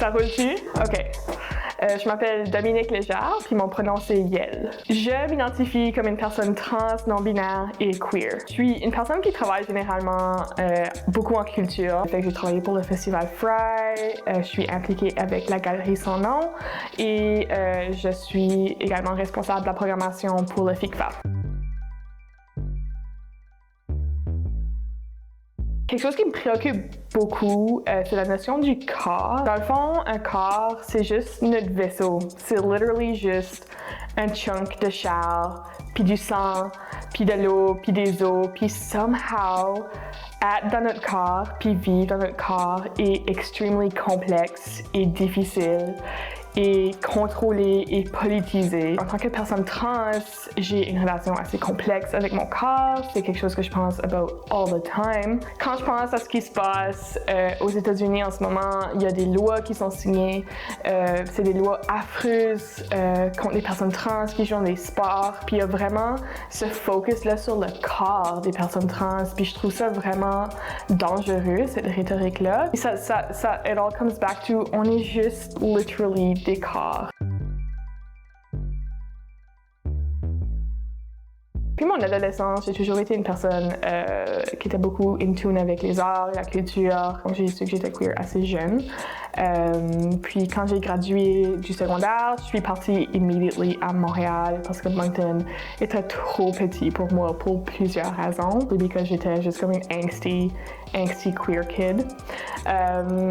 Ça roule-tu? OK. Je m'appelle Dominique Léjard, puis mon prénom c'est Yel. Je m'identifie comme une personne trans, non-binaire et queer. Je suis une personne qui travaille généralement beaucoup en culture. Fait que j'ai travaillé pour le festival Fry, je suis impliquée avec la Galerie Sans Nom et je suis également responsable de la programmation pour le FICFA. Quelque chose qui me préoccupe beaucoup, c'est la notion du corps. Dans le fond, un corps, c'est juste notre vaisseau. C'est literally juste un chunk de chair, puis du sang, puis de l'eau, puis des os, puis somehow, être dans notre corps, puis vivre dans notre corps est extremely complexe et difficile et contrôlé et politisé. En tant que personne trans, j'ai une relation assez complexe avec mon corps. C'est quelque chose que je pense about all the time. Quand je pense à ce qui se passe aux États-Unis en ce moment, il y a des lois qui sont signées. C'est des lois affreuses contre les personnes trans qui jouent dans des sports. Puis il y a vraiment ce focus-là sur le corps des personnes trans. Puis je trouve ça vraiment dangereux, cette rhétorique-là. Et ça, it all comes back to, on est juste literally des corps. Puis mon adolescence, j'ai toujours été une personne qui était beaucoup in tune avec les arts et la culture. Donc j'ai su que j'étais queer assez jeune. Puis quand j'ai gradué du secondaire, je suis partie immediately à Montréal parce que Moncton était trop petit pour moi pour plusieurs raisons. Parce que j'étais juste comme une angsty queer kid.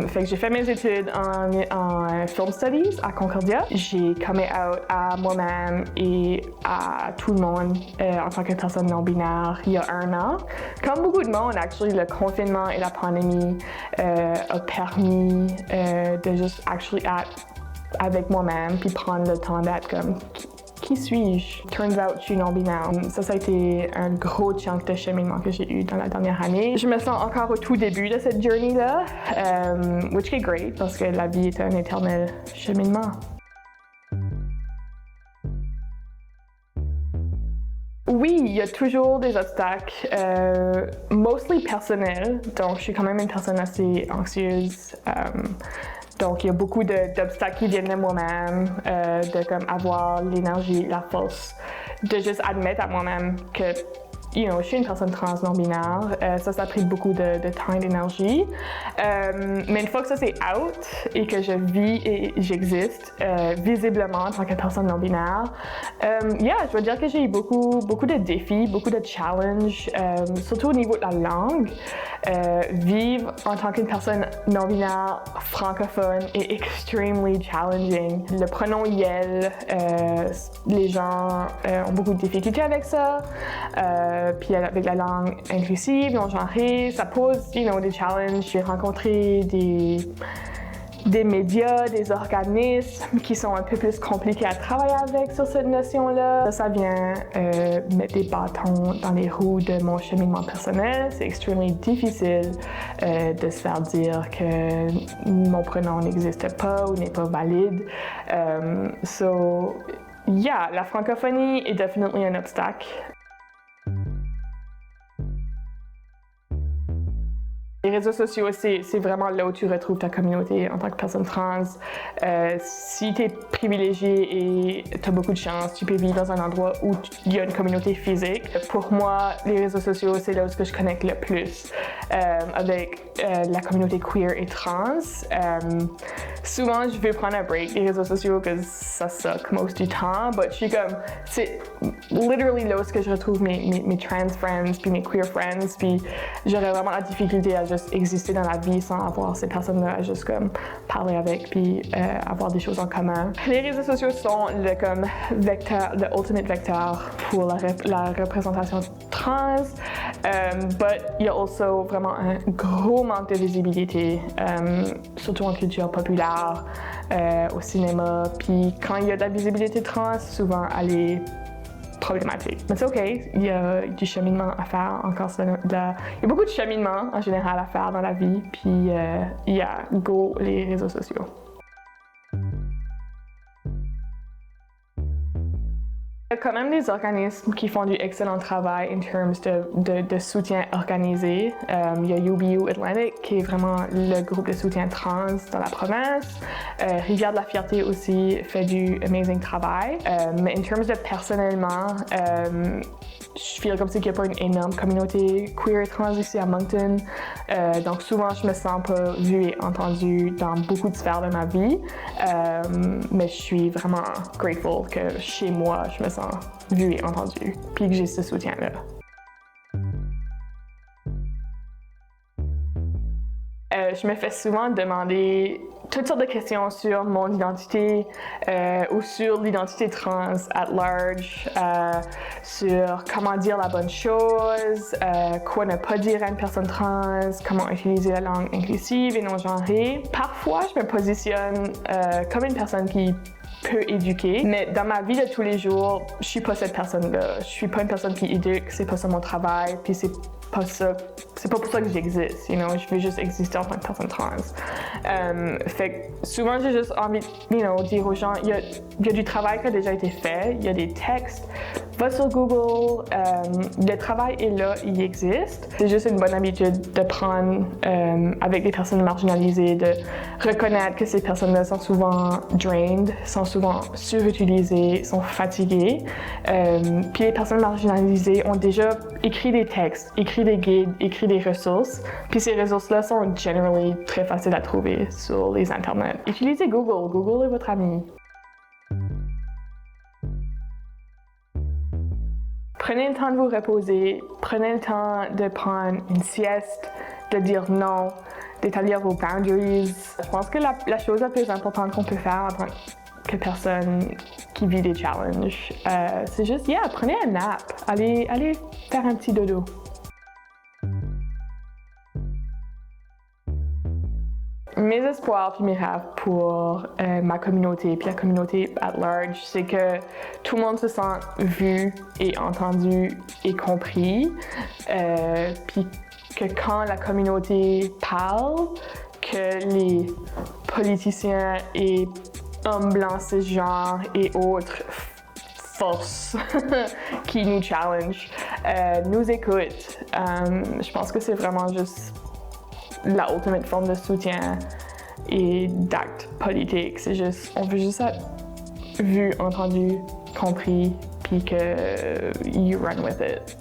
Fait que j'ai fait mes études en film studies à Concordia. J'ai coming out à moi-même et à tout le monde en tant que personne non-binaire il y a 1 an. Comme beaucoup de monde, actually, le confinement et la pandémie a permis de juste actually être avec moi-même puis prendre le temps d'être comme qui suis-je? Turns out, je suis non-binaire. Ça a été un gros chunk de cheminement que j'ai eu dans la dernière année. Je me sens encore au tout début de cette journey-là, which is great parce que la vie est un éternel cheminement. Oui, il y a toujours des obstacles, mostly personnels, donc je suis quand même une personne assez anxieuse. Donc il y a beaucoup d'obstacles qui viennent de moi-même, de comme avoir l'énergie, la force, de juste admettre à moi-même que je suis une personne trans non-binaire. Ça a pris beaucoup de temps et d'énergie. Mais une fois que ça c'est out et que je vis et j'existe visiblement en tant que personne non-binaire, je veux dire que j'ai eu beaucoup de défis, beaucoup de challenges, surtout au niveau de la langue. Vivre en tant qu'une personne non-binaire francophone est extremely challenging. Le pronom Yel, les gens ont beaucoup de difficultés avec ça. Puis avec la langue inclusive, non-genrée, ça pose des challenges. J'ai rencontré des médias, des organismes qui sont un peu plus compliqués à travailler avec sur cette notion-là. Ça vient mettre des bâtons dans les roues de mon cheminement personnel. C'est extrêmement difficile de se faire dire que mon prénom n'existe pas ou n'est pas valide. La francophonie est définitivement un obstacle. Les réseaux sociaux, c'est vraiment là où tu retrouves ta communauté en tant que personne trans. Si tu es privilégié et tu as beaucoup de chance, tu peux vivre dans un endroit où il y a une communauté physique. Pour moi, les réseaux sociaux, c'est là où je connecte le plus avec la communauté queer et trans. Souvent, je vais prendre un break des réseaux sociaux parce que ça suck most du temps, mais je suis comme, c'est literally là où je retrouve mes trans friends puis mes queer friends, puis j'aurais vraiment la difficulté à juste exister dans la vie sans avoir ces personnes-là à juste comme parler avec puis avoir des choses en commun. Les réseaux sociaux sont le ultimate vecteur pour la représentation trans, but il y a aussi vraiment un gros manque de visibilité, surtout en culture populaire, au cinéma. Puis quand il y a de la visibilité trans, souvent elle est problématique. Mais c'est OK, il y a du cheminement à faire encore. Il y a beaucoup de cheminement en général à faire dans la vie, puis go les réseaux sociaux. quand même des organismes qui font du excellent travail en termes de soutien organisé. Il y a UBU Atlantic qui est vraiment le groupe de soutien trans dans la province. Rivière de la Fierté aussi fait du amazing travail. Mais en termes de personnellement, je feel comme si il n'y a pas une énorme communauté queer et trans ici à Moncton. Donc souvent, je me sens pas vue et entendue dans beaucoup de sphères de ma vie. Mais je suis vraiment grateful que chez moi, je me sens vue et entendue, puis que j'ai ce soutien-là. Je me fais souvent demander toutes sortes de questions sur mon identité ou sur l'identité trans at large, sur comment dire la bonne chose, quoi ne pas dire à une personne trans, comment utiliser la langue inclusive et non genrée. Parfois, je me positionne comme une personne qui peut éduquer, mais dans ma vie de tous les jours, je suis pas cette personne-là. Je suis pas une personne qui éduque, c'est pas ça mon travail, puis c'est pas pour ça que j'existe, je veux juste exister en tant que personne trans. Fait que souvent j'ai juste envie de dire aux gens, il y a du travail qui a déjà été fait, il y a des textes, va sur Google, le travail est là, il existe. C'est juste une bonne habitude de prendre avec des personnes marginalisées, de reconnaître que ces personnes-là sont souvent drained, sont souvent surutilisées, sont fatiguées. Puis les personnes marginalisées ont déjà écrit des textes, écrit des guides, écrit des ressources. Puis ces ressources-là sont generally très faciles à trouver sur les internets. Utilisez Google. Google est votre ami. Prenez le temps de vous reposer, prenez le temps de prendre une sieste, de dire non, d'établir vos boundaries. Je pense que la chose la plus importante qu'on peut faire en tant que personne qui vit des challenges, c'est juste, prenez un nap, allez faire un petit dodo. Mes espoirs puis mes rêves pour ma communauté puis la communauté at large, c'est que tout le monde se sent vu et entendu et compris, puis que quand la communauté parle, que les politiciens et hommes blancs cisgenres et autres forces qui nous challenge nous écoutent. Je pense que c'est vraiment juste la ultimate forme de soutien et d'acte politique. C'est juste, on veut juste être vu, entendu, compris, puis que you run with it.